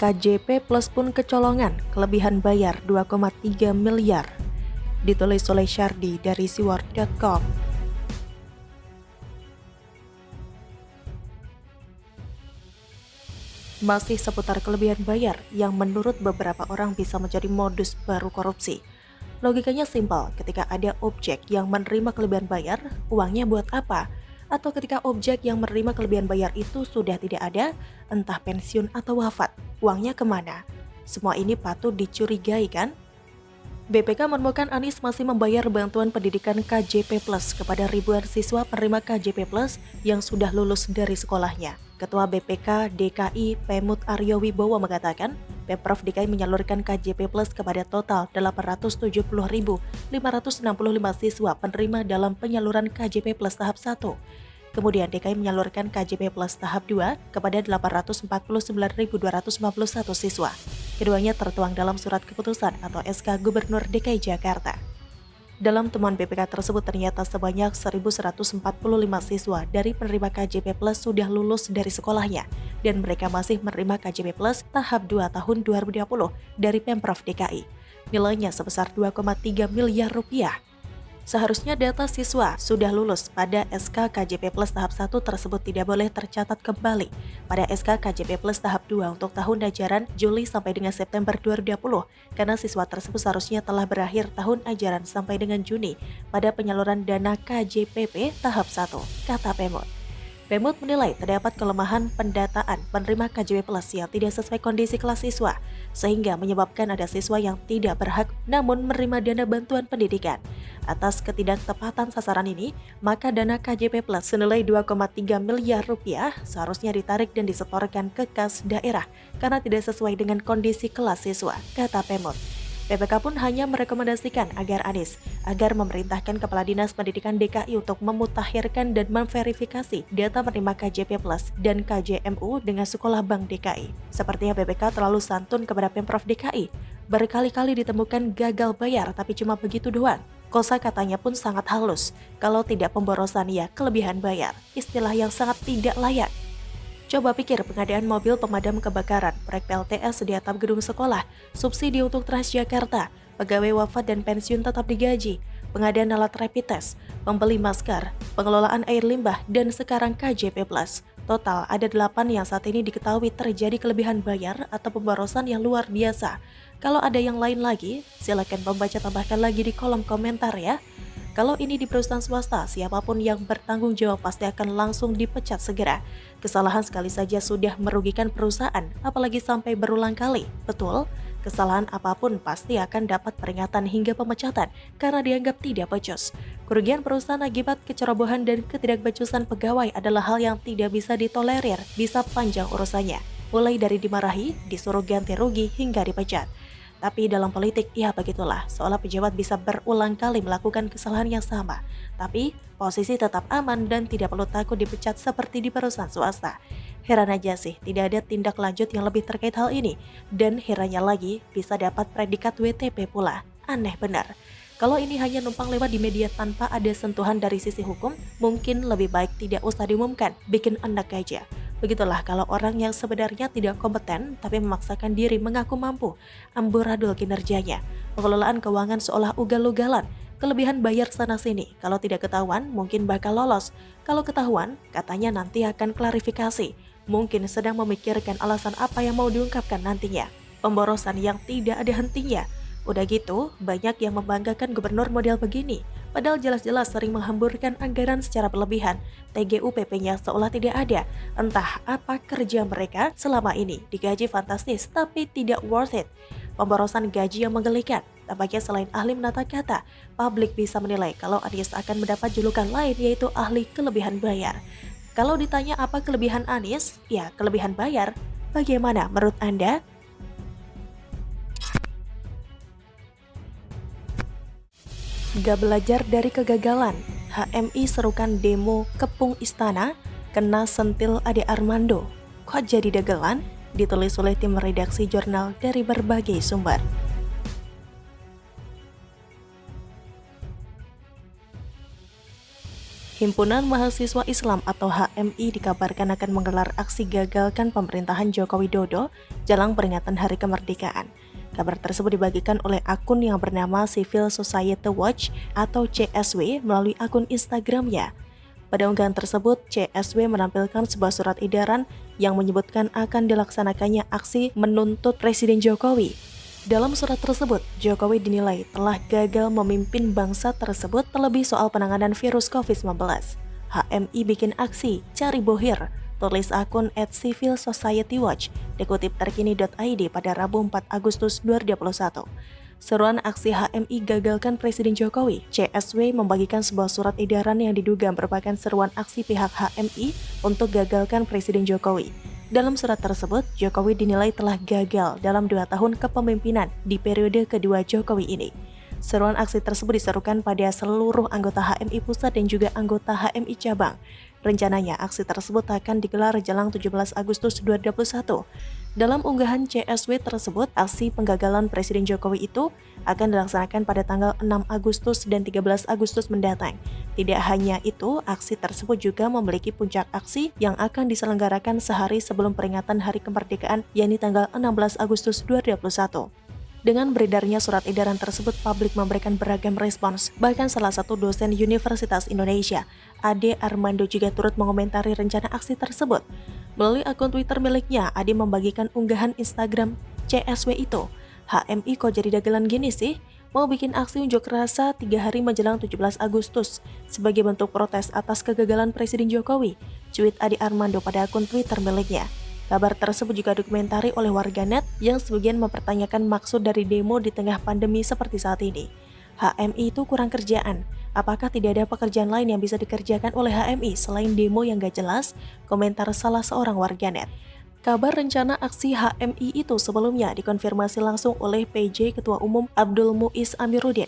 KJP Plus pun kecolongan, kelebihan bayar 2,3 miliar. Ditulis oleh Syardi dari siwar.com. Masih seputar kelebihan bayar yang menurut beberapa orang bisa menjadi modus baru korupsi. Logikanya simpel, ketika ada objek yang menerima kelebihan bayar, uangnya buat apa? Atau ketika objek yang menerima kelebihan bayar itu sudah tidak ada, entah pensiun atau wafat, uangnya kemana? Semua ini patut dicurigai kan? BPK menemukan Anies masih membayar bantuan pendidikan KJP Plus kepada ribuan siswa penerima KJP Plus yang sudah lulus dari sekolahnya. Ketua BPK DKI Pemut Aryo Wibowo mengatakan, Pemprov DKI menyalurkan KJP Plus kepada total 870.565 siswa penerima dalam penyaluran KJP Plus tahap 1. Kemudian DKI menyalurkan KJP Plus tahap 2 kepada 849.251 siswa. Keduanya tertuang dalam surat keputusan atau SK Gubernur DKI Jakarta. Dalam temuan BPK tersebut ternyata sebanyak 1.145 siswa dari penerima KJP Plus sudah lulus dari sekolahnya dan mereka masih menerima KJP Plus tahap 2 tahun 2020 dari Pemprov DKI. Nilainya sebesar 2,3 miliar rupiah. Seharusnya data siswa sudah lulus pada SK KJP Plus tahap 1 tersebut tidak boleh tercatat kembali pada SK KJP Plus tahap 2 untuk tahun ajaran Juli sampai dengan September 2020 karena siswa tersebut seharusnya telah berakhir tahun ajaran sampai dengan Juni pada penyaluran dana KJPP tahap 1, kata Pemut. Pemut menilai terdapat kelemahan pendataan penerima KJP Plus yang tidak sesuai kondisi kelas siswa, sehingga menyebabkan ada siswa yang tidak berhak namun menerima dana bantuan pendidikan. Atas ketidaktepatan sasaran ini, maka dana KJP Plus senilai 2,3 miliar rupiah seharusnya ditarik dan disetorkan ke kas daerah karena tidak sesuai dengan kondisi kelas siswa, kata Pemut. BPK pun hanya merekomendasikan agar memerintahkan Kepala Dinas Pendidikan DKI untuk memutakhirkan dan memverifikasi data penerima KJP Plus dan KJMU dengan Sekolah Bank DKI. Sepertinya BPK terlalu santun kepada Pemprov DKI. Berkali-kali ditemukan gagal bayar tapi cuma begitu doang. Kosa katanya pun sangat halus. Kalau tidak pemborosan ya kelebihan bayar. Istilah yang sangat tidak layak. Coba pikir pengadaan mobil pemadam kebakaran, proyek PLTS di atap gedung sekolah, subsidi untuk Transjakarta, pegawai wafat dan pensiun tetap digaji, pengadaan alat rapid test, pembeli masker, pengelolaan air limbah, dan sekarang KJP Plus. Total ada 8 yang saat ini diketahui terjadi kelebihan bayar atau pemborosan yang luar biasa. Kalau ada yang lain lagi, silakan pembaca tambahkan lagi di kolom komentar ya. Kalau ini di perusahaan swasta, siapapun yang bertanggung jawab pasti akan langsung dipecat segera. Kesalahan sekali saja sudah merugikan perusahaan, apalagi sampai berulang kali. Betul, kesalahan apapun pasti akan dapat peringatan hingga pemecatan karena dianggap tidak becus. Kerugian perusahaan akibat kecerobohan dan ketidakbecusan pegawai adalah hal yang tidak bisa ditolerir, bisa panjang urusannya. Mulai dari dimarahi, disuruh ganti rugi, hingga dipecat. Tapi dalam politik, ya begitulah, seolah pejabat bisa berulang kali melakukan kesalahan yang sama. Tapi, posisi tetap aman dan tidak perlu takut dipecat seperti di perusahaan swasta. Heran aja sih, tidak ada tindak lanjut yang lebih terkait hal ini. Dan herannya lagi, bisa dapat predikat WTP pula. Aneh benar. Kalau ini hanya numpang lewat di media tanpa ada sentuhan dari sisi hukum, mungkin lebih baik tidak usah diumumkan, bikin enak aja. Begitulah kalau orang yang sebenarnya tidak kompeten tapi memaksakan diri mengaku mampu, amburadul kinerjanya, pengelolaan keuangan seolah ugal-ugalan, kelebihan bayar sana-sini, kalau tidak ketahuan mungkin bakal lolos, kalau ketahuan katanya nanti akan klarifikasi, mungkin sedang memikirkan alasan apa yang mau diungkapkan nantinya, pemborosan yang tidak ada hentinya. Udah gitu, banyak yang membanggakan gubernur model begini, padahal jelas-jelas sering menghamburkan anggaran secara berlebihan. TGUPP-nya seolah tidak ada. Entah apa kerja mereka selama ini, digaji fantastis tapi tidak worth it. Pemborosan gaji yang menggelikan. Tampaknya selain ahli menata kata, publik bisa menilai kalau Anies akan mendapat julukan lain yaitu ahli kelebihan bayar. Kalau ditanya apa kelebihan Anies, ya kelebihan bayar. Bagaimana menurut Anda? Gak belajar dari kegagalan, HMI serukan demo kepung istana, kena sentil Ade Armando. Kok jadi dagelan? Ditulis oleh tim redaksi jurnal dari berbagai sumber. Himpunan Mahasiswa Islam atau HMI dikabarkan akan menggelar aksi gagalkan pemerintahan Joko Widodo jelang peringatan Hari Kemerdekaan. Kabar tersebut dibagikan oleh akun yang bernama Civil Society Watch atau CSW melalui akun Instagramnya. Pada unggahan tersebut, CSW menampilkan sebuah surat edaran yang menyebutkan akan dilaksanakannya aksi menuntut Presiden Jokowi. Dalam surat tersebut, Jokowi dinilai telah gagal memimpin bangsa tersebut terlebih soal penanganan virus COVID-19. HMI bikin aksi, cari bohir, tulis akun @civilsocietywatch, dikutip terkini.id pada Rabu 4 Agustus 2021. Seruan aksi HMI gagalkan Presiden Jokowi, CSW membagikan sebuah surat edaran yang diduga merupakan seruan aksi pihak HMI untuk gagalkan Presiden Jokowi. Dalam surat tersebut, Jokowi dinilai telah gagal dalam 2 tahun kepemimpinan di periode kedua Jokowi ini. Seruan aksi tersebut diserukan pada seluruh anggota HMI pusat dan juga anggota HMI cabang. Rencananya, aksi tersebut akan digelar jelang 17 Agustus 2021. Dalam unggahan CSW tersebut, aksi penggagalan Presiden Jokowi itu akan dilaksanakan pada tanggal 6 Agustus dan 13 Agustus mendatang. Tidak hanya itu, aksi tersebut juga memiliki puncak aksi yang akan diselenggarakan sehari sebelum peringatan Hari Kemerdekaan, yakni tanggal 16 Agustus 2021. Dengan beredarnya surat edaran tersebut, publik memberikan beragam respons. Bahkan salah satu dosen Universitas Indonesia, Ade Armando, juga turut mengomentari rencana aksi tersebut. Melalui akun Twitter miliknya, Ade membagikan unggahan Instagram CSW itu. HMI kok jadi dagelan gini sih? Mau bikin aksi unjuk rasa 3 hari menjelang 17 Agustus sebagai bentuk protes atas kegagalan Presiden Jokowi, cuit Ade Armando pada akun Twitter miliknya. Kabar tersebut juga dikomentari oleh warganet yang sebagian mempertanyakan maksud dari demo di tengah pandemi seperti saat ini. HMI itu kurang kerjaan. Apakah tidak ada pekerjaan lain yang bisa dikerjakan oleh HMI selain demo yang gak jelas? Komentar salah seorang warganet. Kabar rencana aksi HMI itu sebelumnya dikonfirmasi langsung oleh PJ Ketua Umum Abdul Muiz Amiruddin.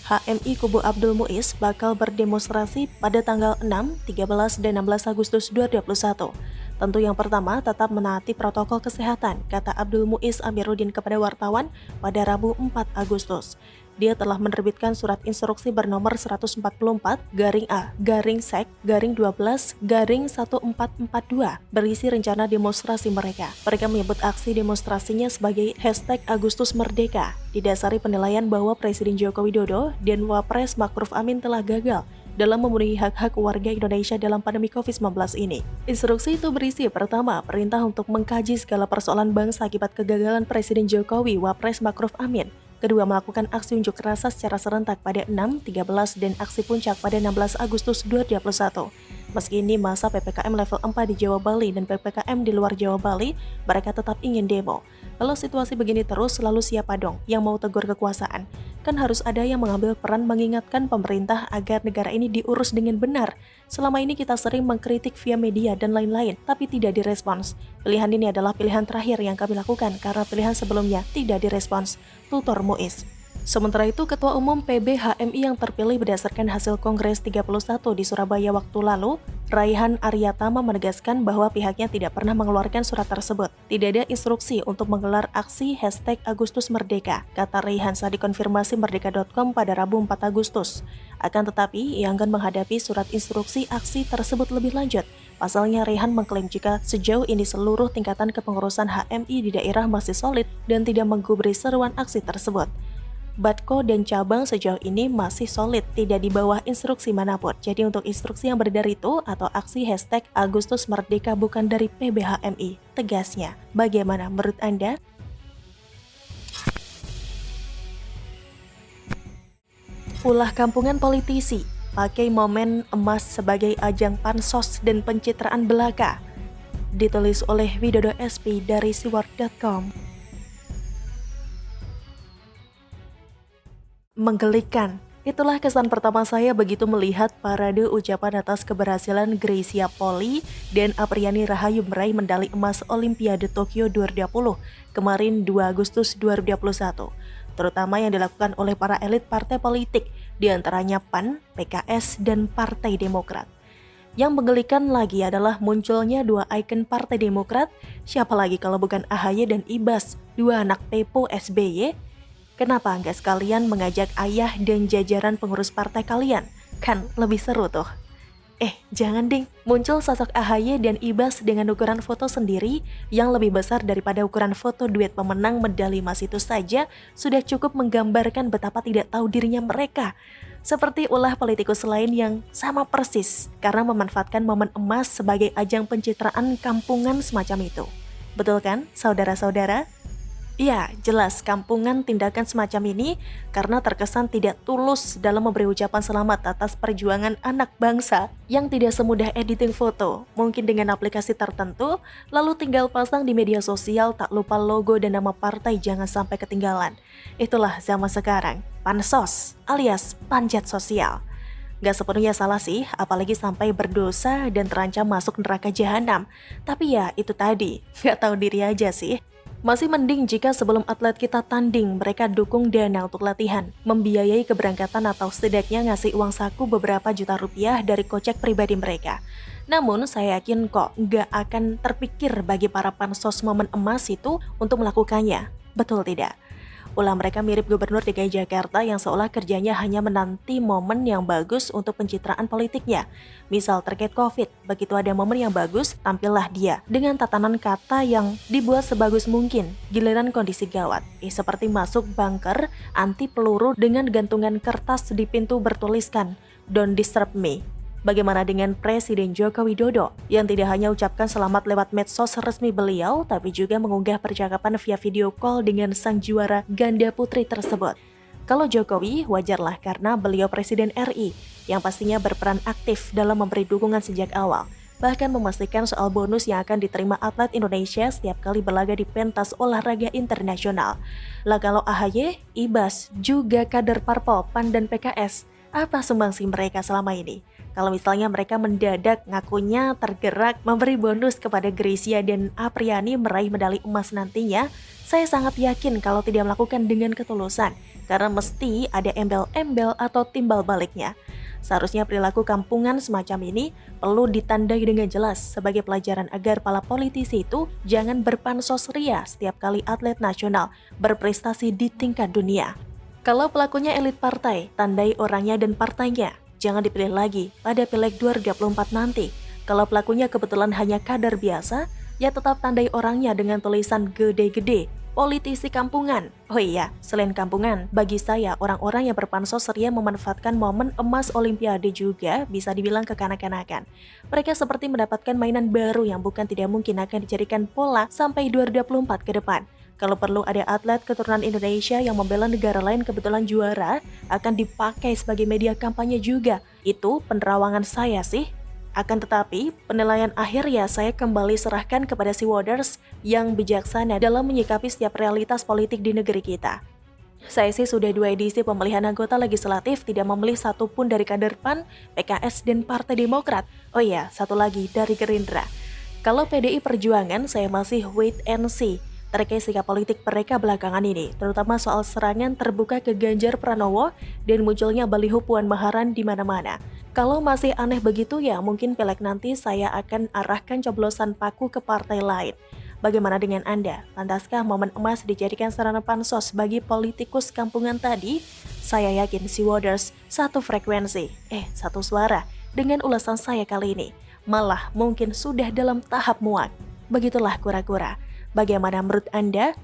HMI kubu Abdul Muiz bakal berdemonstrasi pada tanggal 6, 13, dan 16 Agustus 2021. Tentu yang pertama tetap menaati protokol kesehatan, kata Abdul Muiz Amiruddin kepada wartawan pada Rabu 4 Agustus. Dia telah menerbitkan surat instruksi bernomor 144-12-sek-12-1442 berisi rencana demonstrasi mereka. Mereka menyebut aksi demonstrasinya sebagai #Agustus Merdeka, didasari penilaian bahwa Presiden Joko Widodo dan Wapres Ma'ruf Amin telah gagal dalam memenuhi hak-hak warga Indonesia dalam pandemi COVID-19 ini. Instruksi itu berisi, pertama, perintah untuk mengkaji segala persoalan bangsa akibat kegagalan Presiden Jokowi, Wapres Ma'ruf Amin. Kedua, melakukan aksi unjuk rasa secara serentak pada 6, 13, dan aksi puncak pada 16 Agustus 2021. Meski ini masa PPKM level 4 di Jawa Bali dan PPKM di luar Jawa Bali, mereka tetap ingin demo. Kalau situasi begini terus, selalu siapa dong yang mau tegur kekuasaan? Kan harus ada yang mengambil peran mengingatkan pemerintah agar negara ini diurus dengan benar. Selama ini kita sering mengkritik via media dan lain-lain, tapi tidak direspons. Pilihan ini adalah pilihan terakhir yang kami lakukan karena pilihan sebelumnya tidak direspons, tutur Muiz. Sementara itu, Ketua Umum PB HMI yang terpilih berdasarkan hasil Kongres 31 di Surabaya waktu lalu, Raihan Aryatama, menegaskan bahwa pihaknya tidak pernah mengeluarkan surat tersebut. Tidak ada instruksi untuk menggelar aksi #Agustus Merdeka, kata Raihan saat dikonfirmasi Merdeka.com pada Rabu 4 Agustus. Akan tetapi, ia enggan menghadapi surat instruksi aksi tersebut lebih lanjut. Pasalnya, Raihan mengklaim jika sejauh ini seluruh tingkatan kepengurusan HMI di daerah masih solid dan tidak menggubris seruan aksi tersebut. Batko dan cabang sejauh ini masih solid, tidak di bawah instruksi manapun. Jadi untuk instruksi yang beredar itu atau aksi #Agustus Merdeka bukan dari PBHMI, tegasnya. Bagaimana menurut Anda? Ulah kampungan politisi, pakai momen emas sebagai ajang pansos dan pencitraan belaka. Ditulis oleh Widodo SP dari siwar.com. Menggelikan. Itulah kesan pertama saya begitu melihat parade ucapan atas keberhasilan Greysia Poli dan Apriani Rahayu meraih medali emas Olimpiade Tokyo 2020 kemarin 2 Agustus 2021, terutama yang dilakukan oleh para elit partai politik, diantaranya PAN, PKS, dan Partai Demokrat. Yang menggelikan lagi adalah munculnya dua ikon Partai Demokrat, siapa lagi kalau bukan AHY dan Ibas, dua anak Pepo SBY. Kenapa nggak sekalian mengajak ayah dan jajaran pengurus partai kalian? Kan lebih seru tuh. Jangan ding, muncul sosok AHY dan Ibas dengan ukuran foto sendiri yang lebih besar daripada ukuran foto duet pemenang medali emas itu saja sudah cukup menggambarkan betapa tidak tahu dirinya mereka. Seperti ulah politikus lain yang sama persis karena memanfaatkan momen emas sebagai ajang pencitraan kampungan semacam itu. Betul kan, saudara-saudara? Iya, jelas kampungan tindakan semacam ini karena terkesan tidak tulus dalam memberi ucapan selamat atas perjuangan anak bangsa yang tidak semudah editing foto, mungkin dengan aplikasi tertentu, lalu tinggal pasang di media sosial tak lupa logo dan nama partai jangan sampai ketinggalan. Itulah zaman sekarang, pansos alias panjat sosial. Gak sepenuhnya salah sih, apalagi sampai berdosa dan terancam masuk neraka jahanam. Tapi ya itu tadi, gak tahu diri aja sih. Masih mending jika sebelum atlet kita tanding, mereka dukung dana untuk latihan, membiayai keberangkatan atau setidaknya ngasih uang saku beberapa juta rupiah dari kocek pribadi mereka. Namun saya yakin kok nggak akan terpikir bagi para pansos momen emas itu untuk melakukannya. Betul tidak? Ulah mereka mirip gubernur DKI Jakarta yang seolah kerjanya hanya menanti momen yang bagus untuk pencitraan politiknya. Misal terkait COVID, begitu ada momen yang bagus, tampillah dia dengan tatanan kata yang dibuat sebagus mungkin. Giliran kondisi gawat, seperti masuk bunker anti peluru dengan gantungan kertas di pintu bertuliskan, "Don't disturb me." Bagaimana dengan Presiden Joko Widodo yang tidak hanya ucapkan selamat lewat medsos resmi beliau, tapi juga mengunggah percakapan via video call dengan sang juara ganda putri tersebut. Kalau Jokowi, wajarlah karena beliau Presiden RI yang pastinya berperan aktif dalam memberi dukungan sejak awal, bahkan memastikan soal bonus yang akan diterima atlet Indonesia setiap kali berlaga di pentas olahraga internasional. Lah kalau AHY, Ibas, juga kader Parpol, PAN dan PKS, apa sumbangsi mereka selama ini? Kalau misalnya mereka mendadak ngakunya tergerak memberi bonus kepada Greysia dan Apriani meraih medali emas nantinya, saya sangat yakin kalau tidak melakukan dengan ketulusan, karena mesti ada embel-embel atau timbal baliknya. Seharusnya perilaku kampungan semacam ini perlu ditandai dengan jelas sebagai pelajaran agar para politisi itu jangan berpansos ria setiap kali atlet nasional berprestasi di tingkat dunia. Kalau pelakunya elit partai, tandai orangnya dan partainya. Jangan dipilih lagi pada Pileg 2024 nanti. Kalau pelakunya kebetulan hanya kader biasa, ya tetap tandai orangnya dengan tulisan gede-gede, politisi kampungan. Oh iya, selain kampungan, bagi saya orang-orang yang berpansos ceria memanfaatkan momen emas Olimpiade juga bisa dibilang kekanak-kanakan. Mereka seperti mendapatkan mainan baru yang bukan tidak mungkin akan dijadikan pola sampai 2024 ke depan. Kalau perlu ada atlet keturunan Indonesia yang membela negara lain kebetulan juara, akan dipakai sebagai media kampanye juga. Itu penerawangan saya sih. Akan tetapi, penilaian akhir ya saya kembali serahkan kepada Waters yang bijaksana dalam menyikapi setiap realitas politik di negeri kita. Saya sih sudah 2 edisi pemilihan anggota legislatif tidak memilih satupun dari kader PAN, PKS, dan Partai Demokrat. Oh iya, satu lagi dari Gerindra. Kalau PDI Perjuangan, saya masih wait and see terkait sikap politik mereka belakangan ini, terutama soal serangan terbuka ke Ganjar Pranowo dan munculnya baliho Puan Maharani di mana-mana. Kalau masih aneh begitu ya mungkin Pileg nanti saya akan arahkan coblosan paku ke partai lain. Bagaimana dengan Anda? Pantaskah momen emas dijadikan sarana pansos bagi politikus kampungan tadi? Saya yakin Waters satu frekuensi, satu suara dengan ulasan saya kali ini. Malah mungkin sudah dalam tahap muak. Begitulah kura-kura. Bagaimana menurut Anda?